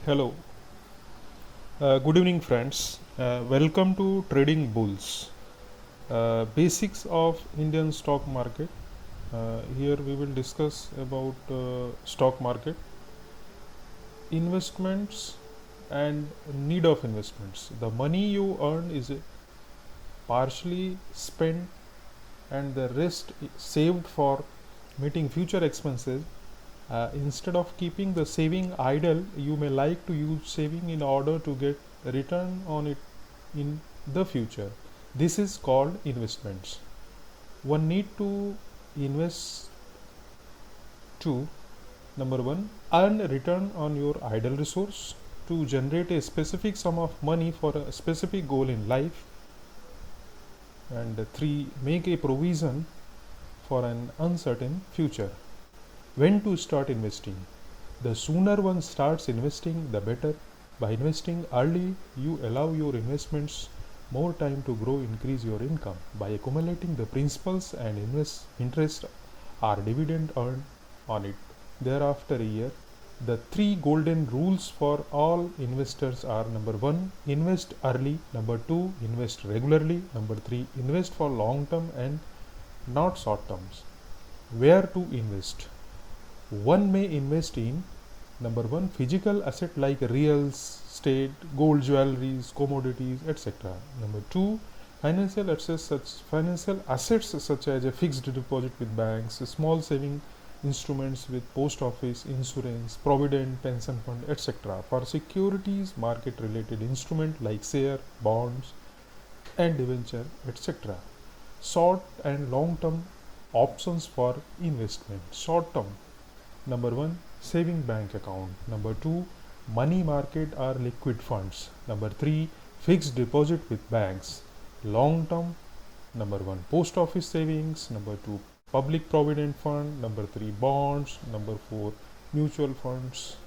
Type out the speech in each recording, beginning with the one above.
Hello, good evening, friends. Welcome to Trading Bulls. Basics of Indian stock market. Here we will discuss about stock market, investments, and need of investments. The money you earn is partially spent, and the rest saved for meeting future expenses. Instead of keeping the saving idle, you may like to use saving in order to get a return on it in the future. This is called investments. One need to invest to number one, earn return on your idle resource to generate a specific sum of money for a specific goal in life, and three, make a provision for an uncertain future. When to start investing? The sooner one starts investing, the better. By investing early, you allow your investments more time to grow, increase your income. By accumulating the principals and interest or dividend earned on it thereafter a year. The three golden rules for all investors are: number one, invest early; number two, invest regularly; number three, invest for long term and not short terms. Where to invest? One may invest in number one, physical asset like real estate, gold, jewelries, commodities, etc. Number two, financial assets such as a fixed deposit with banks, small saving instruments with post office, insurance, provident, pension fund, etc. For securities, market related instrument like share, bonds, and debenture, etc. Short and long term options for investment. Short term, number one, saving bank account; number two, money market or liquid funds; number three, fixed deposit with banks. Long term, number one, post office savings; number two, public provident fund; number three, bonds; number four, mutual funds.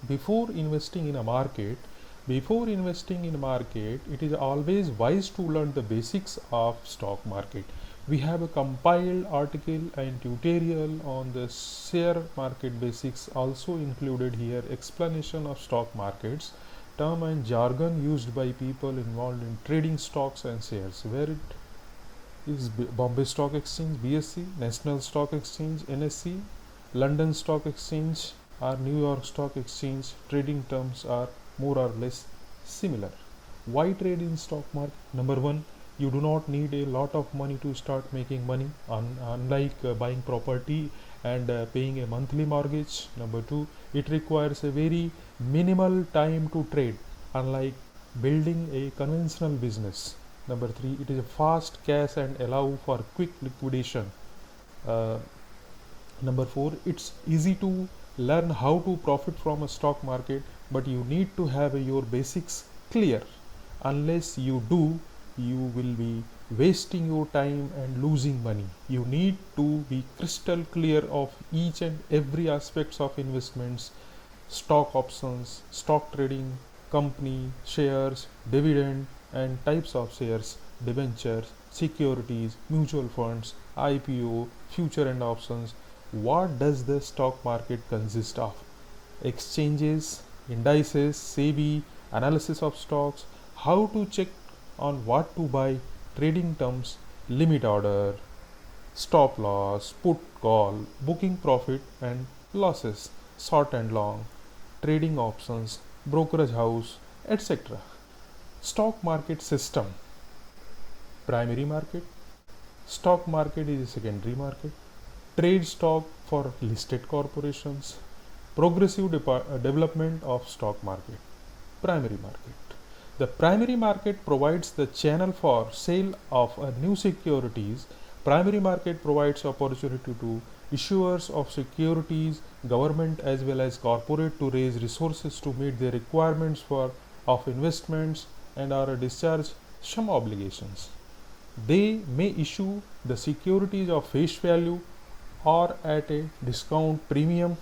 Before investing in a market, it is always wise to learn the basics of stock market. We have a compiled article and tutorial on the share market basics also included here. Explanation of stock markets, term and jargon used by people involved in trading stocks and shares. Where it is: Bombay Stock Exchange BSE, National Stock Exchange NSE, London Stock Exchange or New York Stock Exchange. Trading terms are more or less similar. Why trade in stock market? Number one, you do not need a lot of money to start making money, unlike buying property and paying a monthly mortgage. Number two, it requires a very minimal time to trade, unlike building a conventional business. Number three, it is a fast cash and allow for quick liquidation. uh, Number four, it's easy to learn how to profit from a stock market, but you need to have your basics clear. Unless you do, you will be wasting your time and losing money. You need to be crystal clear of each and every aspects of investments: stock options, stock trading, company shares, dividend and types of shares, debentures, securities, mutual funds, IPO, future and options. What does the stock market consist of? Exchanges, indices, SEBI, analysis of stocks, how to check on what to buy, trading terms, limit order, stop loss, put call, booking profit and losses, short and long, trading options, brokerage house, etc. Stock market system: primary market, stock market is a secondary market, trade stock for listed corporations, progressive development of stock market. Primary market: the primary market provides the channel for sale of new securities. Primary market provides opportunity to issuers of securities, government as well as corporate to raise resources to meet their requirements for of investments and or discharge some obligations. They may issue the securities of face value or at a discount premium,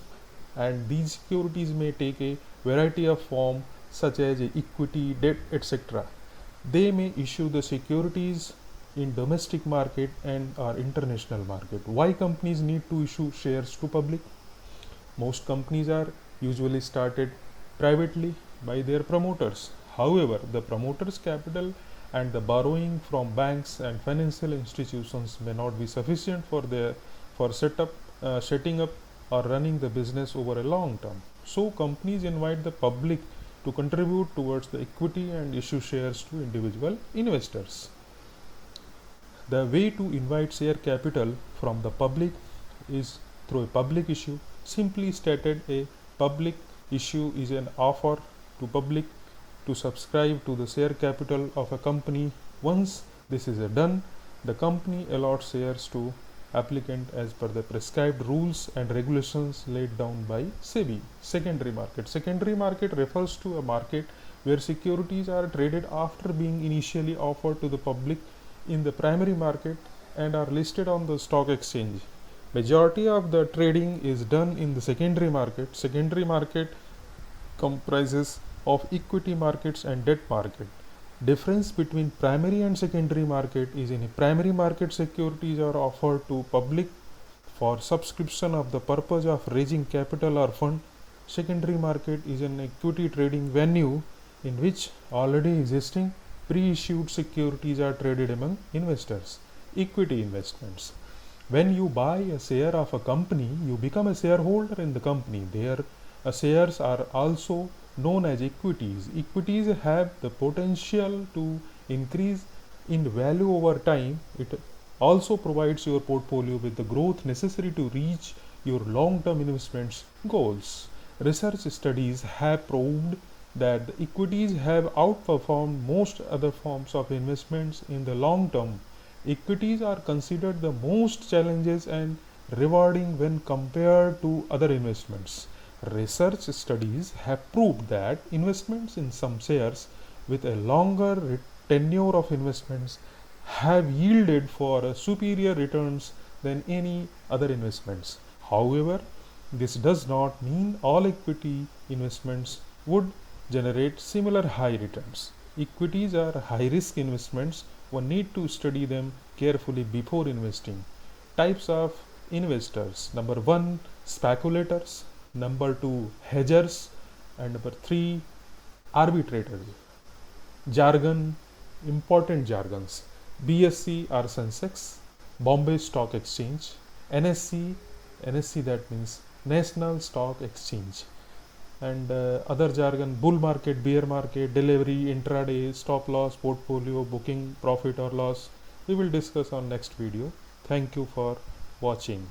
and these securities may take a variety of form such as equity, debt, etc. They may issue the securities in domestic market and or international market. Why companies need to issue shares to public? Most companies are usually started privately by their promoters. However, the promoters' capital and the borrowing from banks and financial institutions may not be sufficient for setting up or running the business over a long term. So companies invite the public to contribute towards the equity and issue shares to individual investors. The way to invite share capital from the public is through a public issue. Simply stated, a public issue is an offer to public to subscribe to the share capital of a company. Once this is done, the company allots shares to applicant as per the prescribed rules and regulations laid down by SEBI. Secondary market. Secondary market refers to a market where securities are traded after being initially offered to the public in the primary market and are listed on the stock exchange. Majority of the trading is done in the secondary market. Secondary market comprises of equity markets and debt market. Difference between primary and secondary market is in a primary market securities are offered to public for subscription of the purpose of raising capital or fund. Secondary market is an equity trading venue in which already existing pre-issued securities are traded among investors. Equity investments. When you buy a share of a company, you become a shareholder in the company. Their shares are also known as equities. Equities have the potential to increase in value over time. It also provides your portfolio with the growth necessary to reach your long-term investments goals. Research studies have proved that the equities have outperformed most other forms of investments in the long term. Equities are considered the most challenges and rewarding when compared to other investments. Research studies have proved that investments in some shares with a longer tenure of investments have yielded for superior returns than any other investments. However, this does not mean all equity investments would generate similar high returns. Equities are high risk investments. One need to study them carefully before investing. Types of investors: number 1, speculators; number 2, hedgers; and number 3, arbitrators. Jargon. Important jargons: BSE or Sensex, Bombay Stock Exchange; NSE that means National Stock Exchange. And other jargon: bull market, bear market, delivery, intraday, stop loss, portfolio, booking, profit or loss. We will discuss on next video. Thank you for watching.